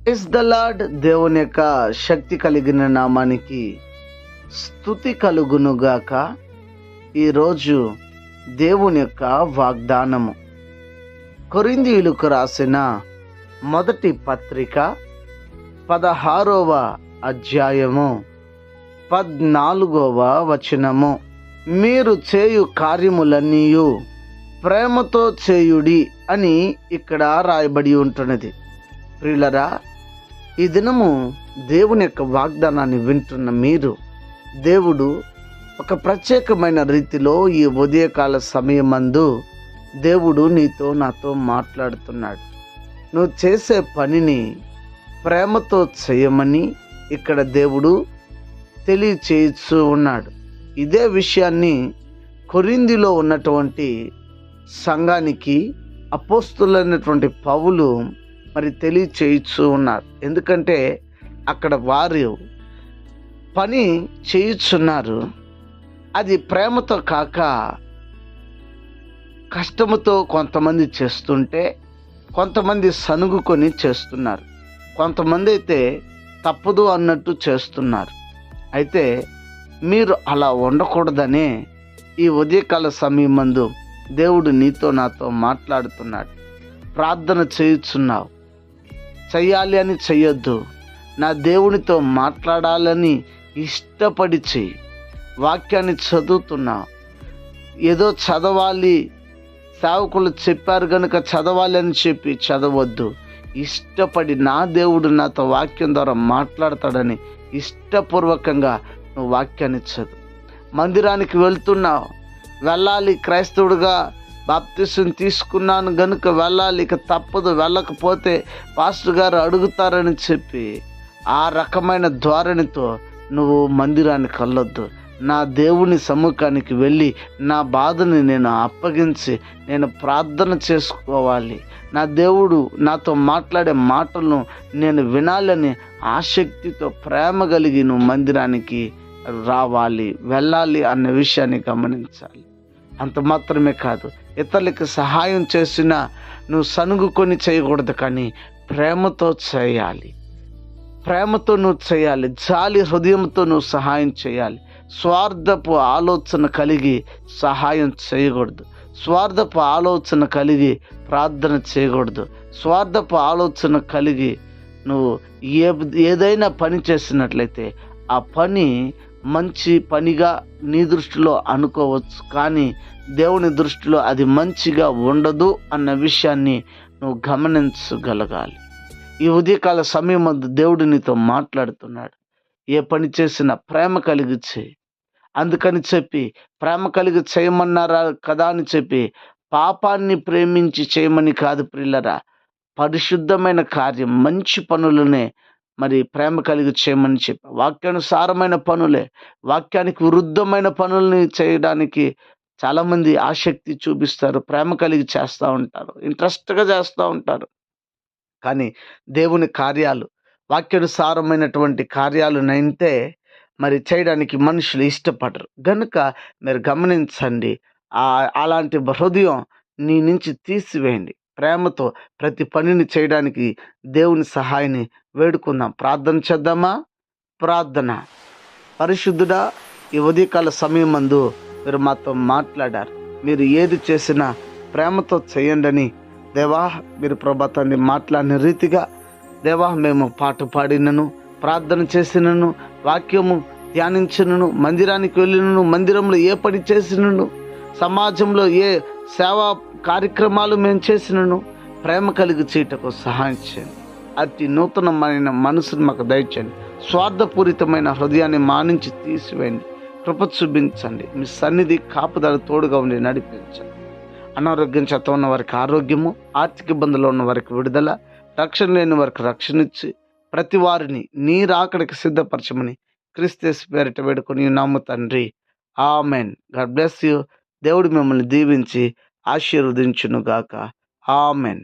Praise the lord. దేవుని యొక్క శక్తి కలిగిన నామానికి స్తుతి కలుగునుగాక. ఈరోజు దేవుని యొక్క వాగ్దానము కొరింథీయులకు రాసిన మొదటి పత్రిక 16వ అధ్యాయము 14వ వచనము. మీరు చేయు కార్యములన్నీయు ప్రేమతో చేయుడి అని ఇక్కడ రాయబడి ఉంటున్నది. ప్రియులరా, ఈ దినము దేవుని యొక్క వాగ్దానాన్ని వింటున్న మీరు, దేవుడు ఒక ప్రత్యేకమైన రీతిలో ఈ ఉదయకాల సమయమందు దేవుడు నీతో నాతో మాట్లాడుతున్నాడు. నువ్వు చేసే పనిని ప్రేమతో చేయమని ఇక్కడ దేవుడు తెలియచేయచ్చు ఉన్నాడు. ఇదే విషయాన్ని కొరింథీలో ఉన్నటువంటి సంఘానికి అపోస్తులైనటువంటి పౌలు తెలియచేయచ్చు ఉన్నారు. ఎందుకంటే అక్కడ వారు పని చేయుచున్నారు, అది ప్రేమతో కాక కష్టముతో కొంతమంది చేస్తుంటే, కొంతమంది సనుగుకొని చేస్తున్నారు, కొంతమంది అయితే తప్పదు అన్నట్టు చేస్తున్నారు. అయితే మీరు అలా ఉండకూడదనే ఈ ఉదయకాల సమయమందు దేవుడు నీతో నాతో మాట్లాడుతున్నాడు. ప్రార్థన చేయుచున్నావు, చెయ్యాలి అని చెయ్యొద్దు. నా దేవునితో మాట్లాడాలని ఇష్టపడి చెయ్యి. వాక్యాన్ని చదువుతున్నావు, ఏదో చదవాలి, సేవకులు చెప్పారు కనుక చదవాలి అని చెప్పి చదవద్దు. ఇష్టపడి నా దేవుడు నాతో వాక్యం ద్వారా మాట్లాడతాడని ఇష్టపూర్వకంగా నువ్వు వాక్యాన్ని చదువు. మందిరానికి వెళ్తున్నావు, వెళ్ళాలి, క్రైస్తవుడుగా బాప్తిసం తీసుకున్నాను గనుక వెళ్ళాలి, ఇక తప్పదు, వెళ్ళకపోతే పాస్టర్ గారు అడుగుతారని చెప్పి ఆ రకమైన ధోరణితో నువ్వు మందిరానికి వెళ్ళొద్దు. నా దేవుని సముఖానికి వెళ్ళి నా బాధని నేను అప్పగించి నేను ప్రార్థన చేసుకోవాలి, నా దేవుడు నాతో మాట్లాడే మాటలను నేను వినాలని ఆసక్తితో ప్రేమ కలిగి నువ్వు మందిరానికి రావాలి, వెళ్ళాలి అన్న విషయాన్ని గమనించాలి. అంత మాత్రమే కాదు, ఇతరులకు సహాయం చేసినా నువ్వు సనుగుకొని చేయకూడదు, కానీ ప్రేమతో చేయాలి. ప్రేమతో నువ్వు చేయాలి, జాలి హృదయంతో నువ్వు సహాయం చేయాలి. స్వార్థపు ఆలోచన కలిగి సహాయం చేయకూడదు, స్వార్థపు ఆలోచన కలిగి ప్రార్థన చేయకూడదు. స్వార్థపు ఆలోచన కలిగి నువ్వు ఏదైనా పని చేసినట్లయితే ఆ పని మంచి పనిగా నీ దృష్టిలో అనుకోవచ్చు, కానీ దేవుని దృష్టిలో అది మంచిగా ఉండదు అన్న విషయాన్ని నువ్వు గమనించగలగాలి. ఈ ఉదయకాల సమయం దేవుడు నీతో మాట్లాడుతున్నాడు. ఏ పని చేసినా ప్రేమ కలిగి చేయి. అందుకని చెప్పి ప్రేమ కలిగి చేయమన్నారా కదా అని చెప్పి పాపాన్ని ప్రేమించి చేయమని కాదు ప్రియులరా. పరిశుద్ధమైన కార్యం, మంచి పనులనే ప్రేమ కలిగి చేయమని చెప్పి, వాక్యానుసారమైన పనులే, వాక్యానికి విరుద్ధమైన పనుల్ని చేయడానికి చాలామంది ఆసక్తి చూపిస్తారు, ప్రేమ కలిగి చేస్తూ ఉంటారు, ఇంట్రెస్ట్గా చేస్తూ ఉంటారు. కానీ దేవుని కార్యాలు, వాక్యానుసారమైనటువంటి కార్యాలునైతే చేయడానికి మనుషులు ఇష్టపడరు. గనుక మీరు గమనించండి, అలాంటి హృదయం నీ నుంచి తీసివేయండి. ప్రేమతో ప్రతి పనిని చేయడానికి దేవుని సహాయాన్ని వేడుకుందాం. ప్రార్థన చేద్దామా? ప్రార్థన. పరిశుద్ధుడా, ఈ ఉదయకాల సమయమందు మీరు మాతో మాట్లాడారు. మీరు ఏది చేసినా ప్రేమతో చేయండి అని దేవా, మీరు ప్రభాతాన్ని మాట్లాడిన రీతిగా దేవా, మేము పాట పాడినను, ప్రార్థన చేసినను, వాక్యము ధ్యానించినను, మందిరానికి వెళ్ళినను, మందిరంలో ఏ పని చేసినను, సమాజంలో ఏ సేవా కార్యక్రమాలు మేము చేసినను ప్రేమ కలిగి చేయటకు సహాయం చేయండి. అతి నూతనమైన మనసును మాకు దయచేయండి. స్వార్థపూరితమైన హృదయాన్ని మానించి తీసివేయండి. కృప చూపించండి. మీ సన్నిధి కాపుదల తోడుగా ఉండి నడిపించండి. అనారోగ్యం చేత ఉన్న వారికి ఆరోగ్యము, ఆర్థిక ఇబ్బందులు ఉన్న వారికి విడుదల, రక్షణ లేని వారికి రక్షణ ఇచ్చి ప్రతి వారిని నీ రాకడికి సిద్ధపరచమని క్రీస్తు పేరిట వేడుకొని నాము తండ్రి, ఆమెన్. God bless you. దేవుడు మిమ్మల్ని దీవించి ఆశీర్వదించునుగాక. ఆమెన్.